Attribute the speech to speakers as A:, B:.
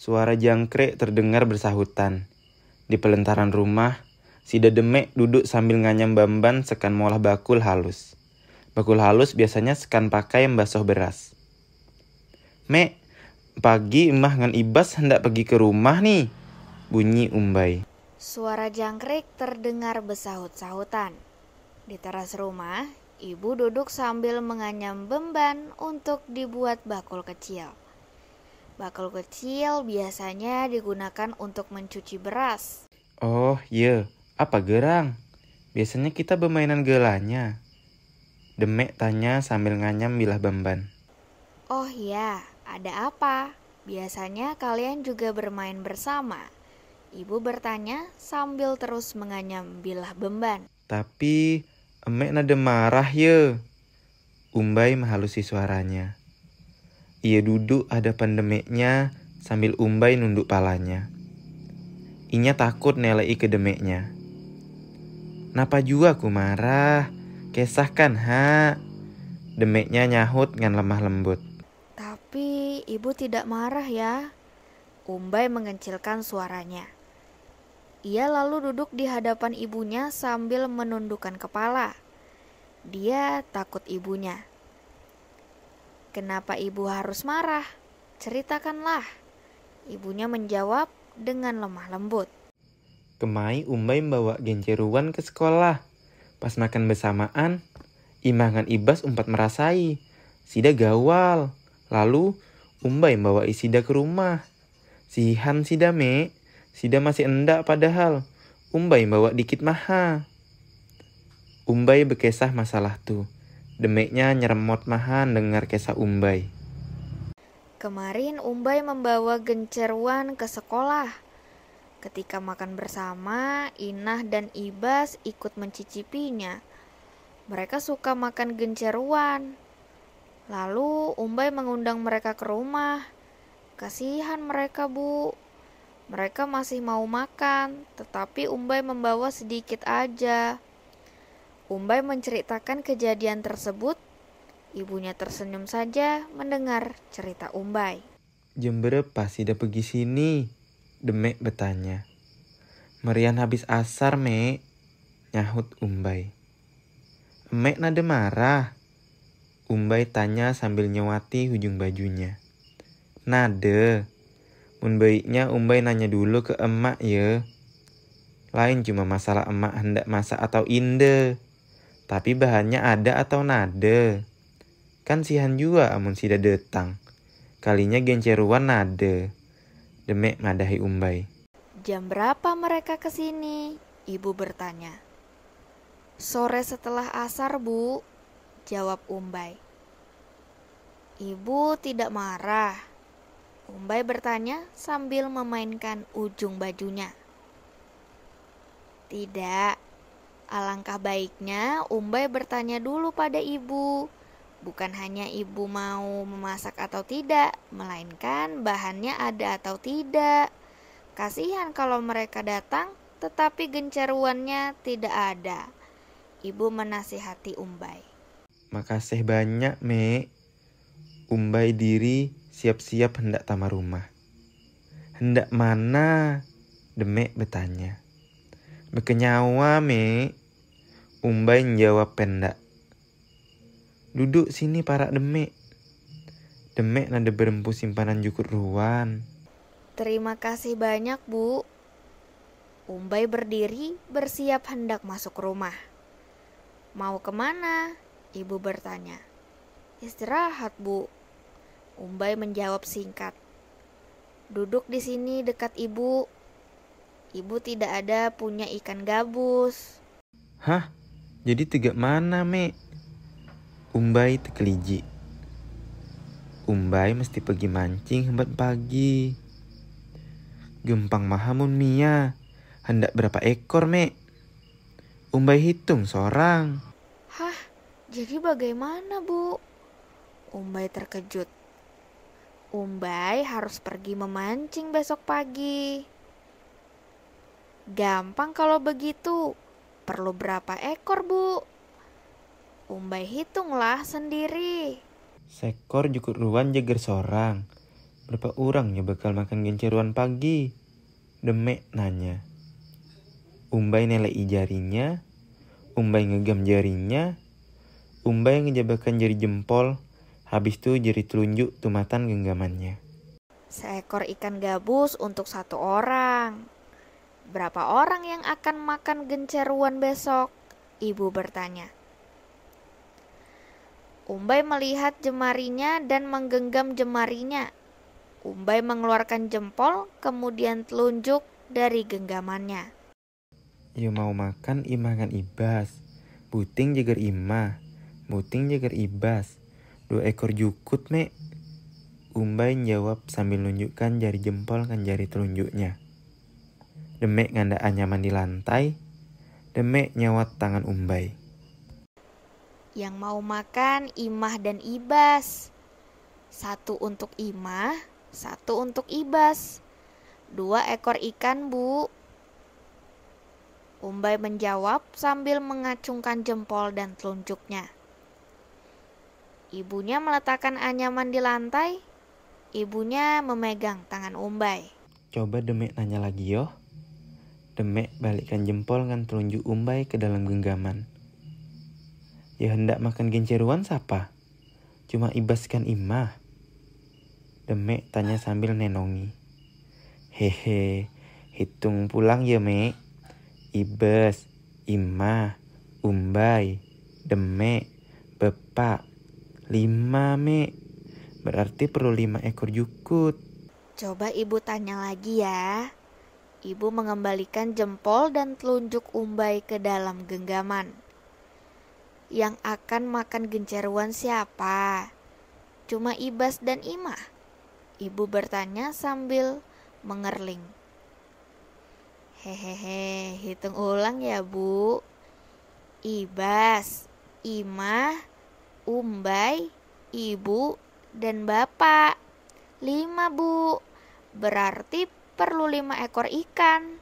A: Suara jangkrik terdengar bersahutan. Di pelentaran rumah, si Demek duduk sambil nganyam Bamban sekan molah bakul halus. Bakul halus biasanya sekan pakai membasuh beras. "Mek, pagi Emah ngan Ibas hendak pergi ke rumah nih," bunyi Umbai.
B: Suara jangkrik terdengar bersahut-sahutan. Di teras rumah, ibu duduk sambil menganyam beban untuk dibuat bakul kecil. Bakul kecil biasanya digunakan untuk mencuci beras.
A: "Oh iya, apa gerang? Biasanya kita bermainan gelanya," Demek tanya sambil nganyam bilah Bamban.
B: Oh ya, ada apa? Biasanya kalian juga bermain bersama. Ibu bertanya sambil terus menganyam bilah beban.
A: "Tapi Emek nada marah ya," Umbai menghalusi suaranya. Ia duduk hadapan Demeknya sambil Umbai nunduk palanya. Inya takut nelai ke Demeknya. "Napa jua aku marah? Kesahkan ha?" Demeknya nyahut ngan lemah lembut.
B: Tapi ibu tidak marah ya. Umbai mengecilkan suaranya. Ia lalu duduk di hadapan ibunya sambil menundukkan kepala. Dia takut ibunya. "Kenapa ibu harus marah? Ceritakanlah." Ibunya menjawab dengan lemah lembut.
A: Kemai Umbai membawa genceruan ke sekolah. Pas makan bersamaan, Imah ngan Ibas umpat merasai. Sida gawal. Lalu Umbai membawa Sida ke rumah. "Sihan Sida Mek. Sida masih endak padahal. Umbai bawa dikit maha." Umbai berkisah masalah tu. Demeknya nyeremot mahan dengar kisah Umbai.
B: Kemarin Umbai membawa genceruan ke sekolah. Ketika makan bersama, Inah dan Ibas ikut mencicipinya. Mereka suka makan genceruan. Lalu Umbai mengundang mereka ke rumah. Kasihan mereka, Bu. Mereka masih mau makan, tetapi Umbai membawa sedikit aja. Umbai menceritakan kejadian tersebut. Ibunya tersenyum saja mendengar cerita Umbai.
A: "Jam berapa Sida pergi sini?" Demek bertanya. "Merian habis asar, Mek," nyahut Umbai. "Emek nada marah?" Umbai tanya sambil nyewati hujung bajunya. "Nada. Mun baiknya Umbai nanya dulu ke emak ya. Lain cuma masalah emak hendak masak atau inde. Tapi bahannya ada atau nada. Kan sihan juga amun Sida datang. Kalinya genceruan nada," Demek madahi Umbai.
B: "Jam berapa mereka kesini?" Ibu bertanya. "Sore setelah asar, Bu," jawab Umbai. "Ibu tidak marah?" Umbai bertanya sambil memainkan ujung bajunya. "Tidak. Alangkah baiknya Umbai bertanya dulu pada ibu. Bukan hanya ibu mau memasak atau tidak, melainkan bahannya ada atau tidak. Kasihan kalau mereka datang, tetapi genceruannya tidak ada." Ibu menasihati Umbai.
A: "Makasih banyak, Mek." Umbai diri siap-siap hendak tamar rumah. "Hendak mana?" Demek bertanya. "Bekenyawa, Mek." Umbai menjawab pendak. "Duduk sini para Demek." Demek nada berempu simpanan jukut ruan.
B: "Terima kasih banyak, Bu." Umbai berdiri bersiap hendak masuk rumah. "Mau kemana?" Ibu bertanya. "Istirahat, Bu." Umbai menjawab singkat. "Duduk di sini dekat ibu. Ibu tidak ada punya ikan gabus."
A: "Hah? Jadi tegak mana, Mek?" Umbai terkeliji. Umbai mesti pergi mancing hembat pagi. "Gempang mahamun Mia. Hendak berapa ekor, Mek?" Umbai hitung seorang.
B: "Hah? Jadi bagaimana, Bu?" Umbai terkejut. Umbai harus pergi memancing besok pagi. "Gampang kalau begitu. Perlu berapa ekor, Bu?" Umbai hitunglah sendiri.
A: "Sekor jukut ruan jeger seorang. Berapa orang ya bakal makan genceruan pagi? Demek nanya. Umbai nelei jarinya, Umbai ngegam jarinya, Umbai ngejabakan jari jempol, habis itu jari telunjuk tumatan genggamannya.
B: Seekor ikan gabus untuk 1 orang. Berapa orang yang akan makan genceruan besok? Ibu bertanya. Umbai melihat jemarinya dan menggenggam jemarinya. Umbai mengeluarkan jempol, kemudian telunjuk dari genggamannya.
A: Ya mau makan imangan ibas, buting jeger imah, buting jeger ibas, 2 ekor jukut mek. Umbai jawab sambil nunjukkan jari jempol kan jari telunjuknya. Demek ngandaan nyaman di lantai, Demek nyawat tangan Umbai.
B: Yang mau makan Imah dan Ibas. 1 untuk Imah, 1 untuk Ibas. 2 ekor ikan, Bu. Umbai menjawab sambil mengacungkan jempol dan telunjuknya. Ibunya meletakkan anyaman di lantai. Ibunya memegang tangan Umbai.
A: Coba Demek nanya lagi yo. Demek balikkan jempol ngan telunjuk Umbai ke dalam genggaman. Ya hendak makan genceruan siapa? Cuma Ibas kan imah. Demek tanya sambil nenongi. Hehe, hitung pulang ya Mek. Ibas, imah, Umbai, Demek, bepak. 5 Mek. Berarti perlu 5 ekor jukut.
B: Coba ibu tanya lagi ya. Ibu mengembalikan jempol dan telunjuk Umbai ke dalam genggaman. Yang akan makan genceruan siapa? Cuma Ibas dan Imah? Ibu bertanya sambil mengerling. Hehehe, hitung ulang ya Bu. Ibas, Imah, Umbai, Ibu, dan Bapak. 5 Bu. Berarti perlu 5 ekor ikan.